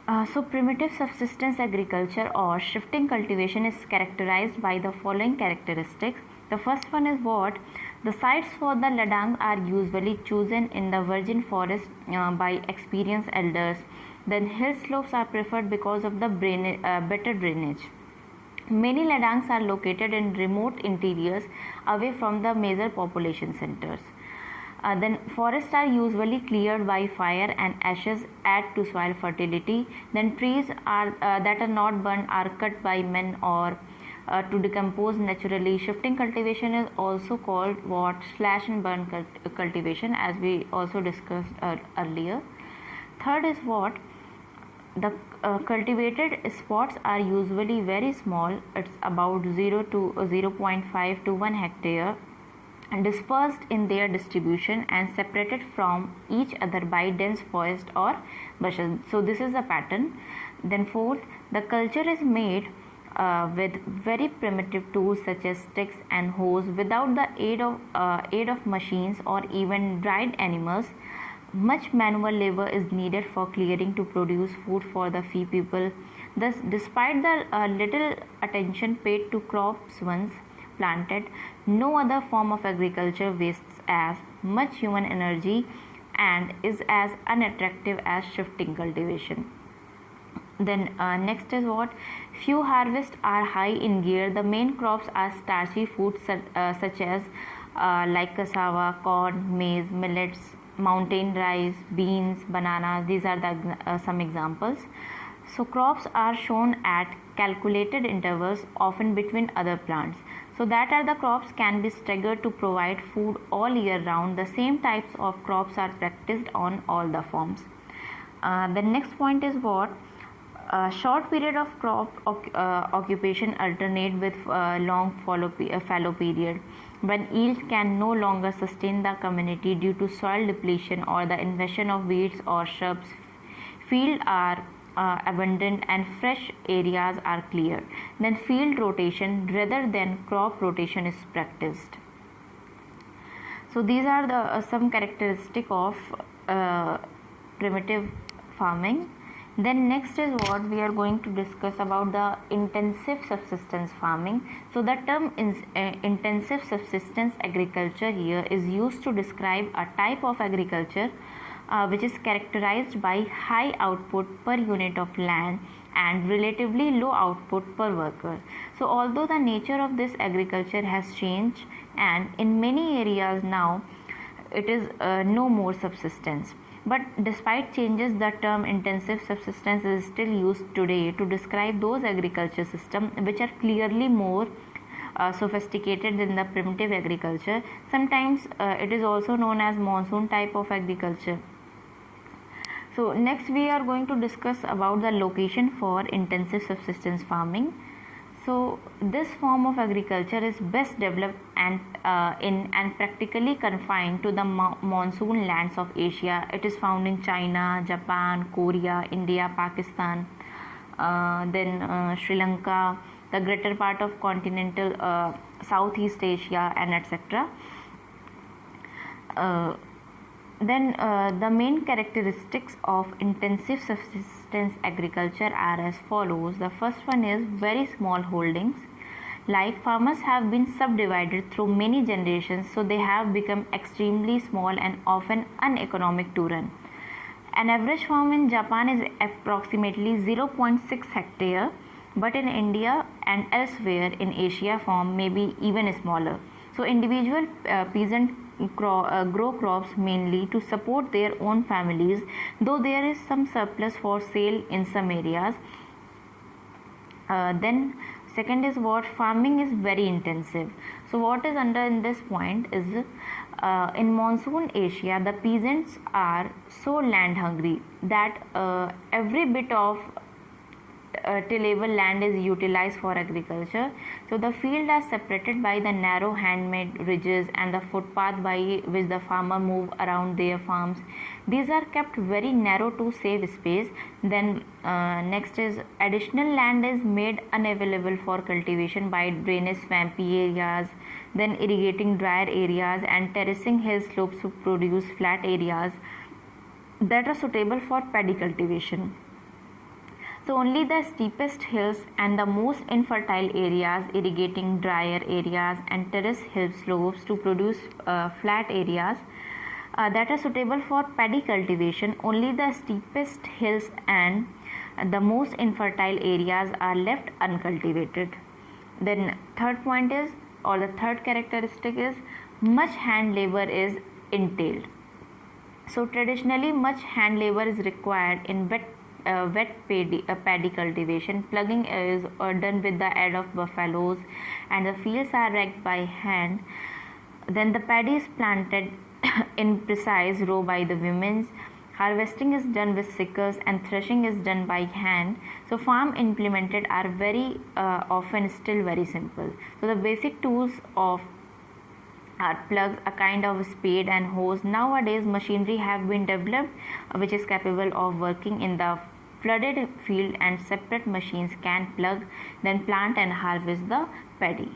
So primitive subsistence agriculture or shifting cultivation is characterized by the following characteristics. The first one is what? The sites for the ladang are usually chosen in the virgin forest by experienced elders. Then hill slopes are preferred because of the better drainage. Many ladangs are located in remote interiors away from the major population centers. Then forests are usually cleared by fire and ashes add to soil fertility. Then trees that are not burned are cut by men or to decompose naturally. Shifting cultivation is also called what? Slash and burn cultivation, as we also discussed earlier. Third is what? The cultivated spots are usually very small. It's about 0 to 0.5 to 1 hectare, dispersed in their distribution and separated from each other by dense forest or bushes. So this is the pattern. Then fourth, the culture is made with very primitive tools such as sticks and hoes without the aid of machines or even dried animals. Much manual labor is needed for clearing to produce food for the few people. Thus, despite the little attention paid to crops once planted, no other form of agriculture wastes as much human energy and is as unattractive as shifting cultivation. Then next is what? Few harvests are high in gear. The main crops are starchy foods such as like cassava, corn, maize, millets, mountain rice, beans, bananas. These are the some examples. So crops are shown at calculated intervals, often between other plants, so that the crops can be staggered to provide food all year round. The same types of crops are practiced on all the farms. The next point is what? A short period of crop occupation alternate with long fallow period, when yields can no longer sustain the community due to soil depletion or the invasion of weeds or shrubs. Fields are abundant and fresh areas are cleared. Then field rotation rather than crop rotation is practiced. So these are the some characteristic of primitive farming. Then next is what we are going to discuss about the intensive subsistence farming. So the term intensive subsistence agriculture here is used to describe a type of agriculture which is characterized by high output per unit of land and relatively low output per worker. So although the nature of this agriculture has changed, and in many areas now it is no more subsistence, but despite changes, the term intensive subsistence is still used today to describe those agriculture systems which are clearly more sophisticated than the primitive agriculture. Sometimes it is also known as monsoon type of agriculture. So next we are going to discuss about the location for intensive subsistence farming. So this form of agriculture is best developed and practically confined to the monsoon lands of Asia. It is found in China, Japan, Korea, India, Pakistan, then Sri Lanka, the greater part of continental Southeast Asia, and etc. Then the main characteristics of intensive subsistence agriculture are as follows. The first one is very small holdings. Like farmers have been subdivided through many generations, so they have become extremely small and often uneconomic to run. An average farm in Japan is approximately 0.6 hectare, but in India and elsewhere in Asia farm may be even smaller. So individual peasant grow crops mainly to support their own families, though there is some surplus for sale in some areas. Then second is what? Farming is very intensive. So what is under in this point is in monsoon Asia, the peasants are so land hungry that every bit of tillable land is utilized for agriculture. So the fields are separated by the narrow handmade ridges and the footpath by which the farmer move around their farms. These are kept very narrow to save space. Then next is additional land is made unavailable for cultivation by drainage swampy areas, then irrigating drier areas and terracing hill slopes to produce flat areas that are suitable for paddy cultivation. So only the steepest hills and the most infertile areas, irrigating drier areas and terrace hill slopes to produce flat areas that are suitable for paddy cultivation. Only the steepest hills and the most infertile areas are left uncultivated. Then third point is, or the third characteristic is, much hand labor is entailed. So traditionally much hand labor is required in wet paddy cultivation. Plugging is done with the aid of buffaloes and the fields are raked by hand. Then the paddy is planted in precise row by the women. Harvesting is done with sickles and threshing is done by hand. So farm implemented are very often still very simple. So the basic tools of are plugs, a kind of spade and hose. Nowadays machinery have been developed which is capable of working in the flooded field, and separate machines can plug, then plant and harvest the paddy.